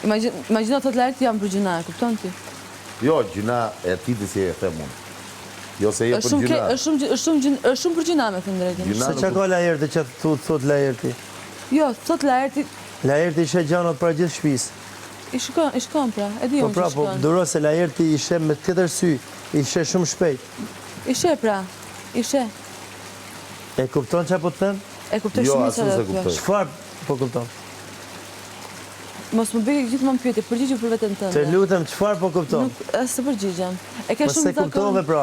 Imagjino thot lart jam për gjuna, e kupton ti? Jo, gjuna e titi si e them unë. Jo se je për gjuna. Është shumë për gjuna me thënë drejtën. Se që ka Laerti që thot Laerti? Jo, thot Laerti. Laerti ishe gjanot për gjithë shpis. I shkon pra, e di unë që Po shkon. duro se Laerti ishe me tjetër sy, ishe shumë shpejt. Ishe pra, ishe. E kupton që po të them? E kuptoj Jo, shumë asu se kuptoj. Çfarë po kupton? Mos më bëj gjithmonë pyetje, përgjigju për veten tënde. Të lutem, çfarë po kupton? Së përgjigjem. E ke Mos shumë se kuptove pra.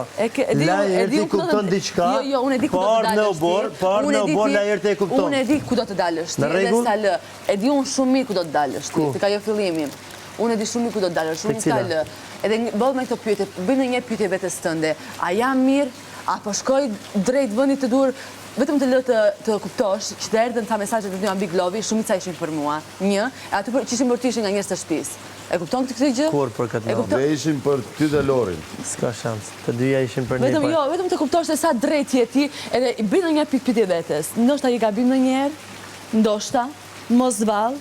Laerti kupton diçka. Jo, unë e di ku do të dalësh. Parë në obor Laerti e kupton. Unë e di ku do të dalësh ti, edhe sa lë. E di unë shumë mirë ku do të dalësh ti, tek ajo fillimi. Unë e di shumë mirë ku do të dalësh, unë ka lë. Edhe bëll me këto pyetje, bëj në një pyetje vetes tënde. A jam mirë apo shkoj drejt vendit të dur? Vetëm të lë të kuptosh që të erdhen ta mesazhet të dyja mbi Glovi, shumica ishin për mua. Një, e aty që ishin për ty ishin nga njerëz të shtëpisë. E kupton këtë gjë? Kur për këtë natë? Dhe ishin për ty dhe Lorin. S'ka shans. Të dyja ishin për ne. Vetëm të kuptosh se sa drejt je ti, edhe i bëj në një pikë vetes. Ndoshta i gabim ndonjëherë, ndoshta mos vall.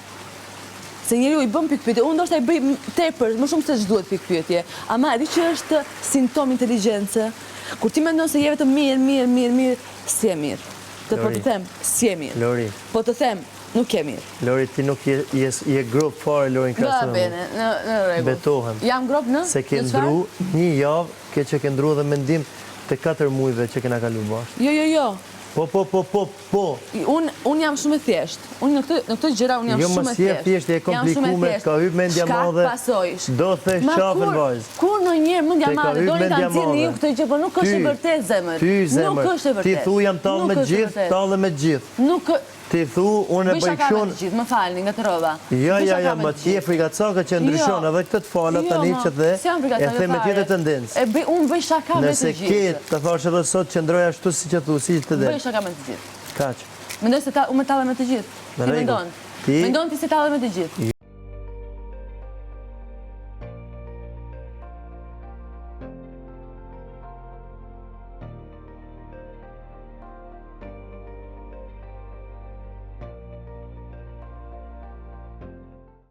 Se njeriu i bën pikpyetje, unë ndoshta i bëj tepër, më shumë se ç'duhet pikpyetje. Ama e di që është simptom inteligjencë. Kur ti mendon se je vetëm mirë, si e mirë. Po të them, si e mirë. Lori. Po të them, nuk e mirë. Lori, ti nuk je grop fare, Lorin krasë. Va bene, në rregull. Betohem. Jam grop në? Se ke ndru një javë, ke që ke ndru dhe mendim të 4 muajve që kena kalu bashkë. Jo. Po. Unë jam shumë e thjeshtë. Unë në këtë gjëra unë jam shumë e thjeshtë. Jo, më si e thjeshtë, e komplikume, ka hyp mendja madhe. Shka pasojsh. Do thesh qafën vajzë. Kur në njërë mendja madhe, do një kanë cilë një këtë gjë, po nuk është e vërtet zemër. Ty zemër. Nuk është e vërtet. Ti thu jam talë me gjithë, talë me gjithë. Nuk Ti thu, unë e bëj këshun... më falni, nga të rova. Ja, më ti e frikacaka që ndryshon, edhe këtë të falat të një që dhe e the me tjetë tendencë. Unë bëj shaka me të gjithë. Nëse ketë, të thash edhe sot që ndroja ashtu si që thu, si të dhe. Bëj shaka me të gjithë. Kaq. Mendoj se unë me talë me të gjithë. Ti mendon? Mendon ti se talë me të gjithë?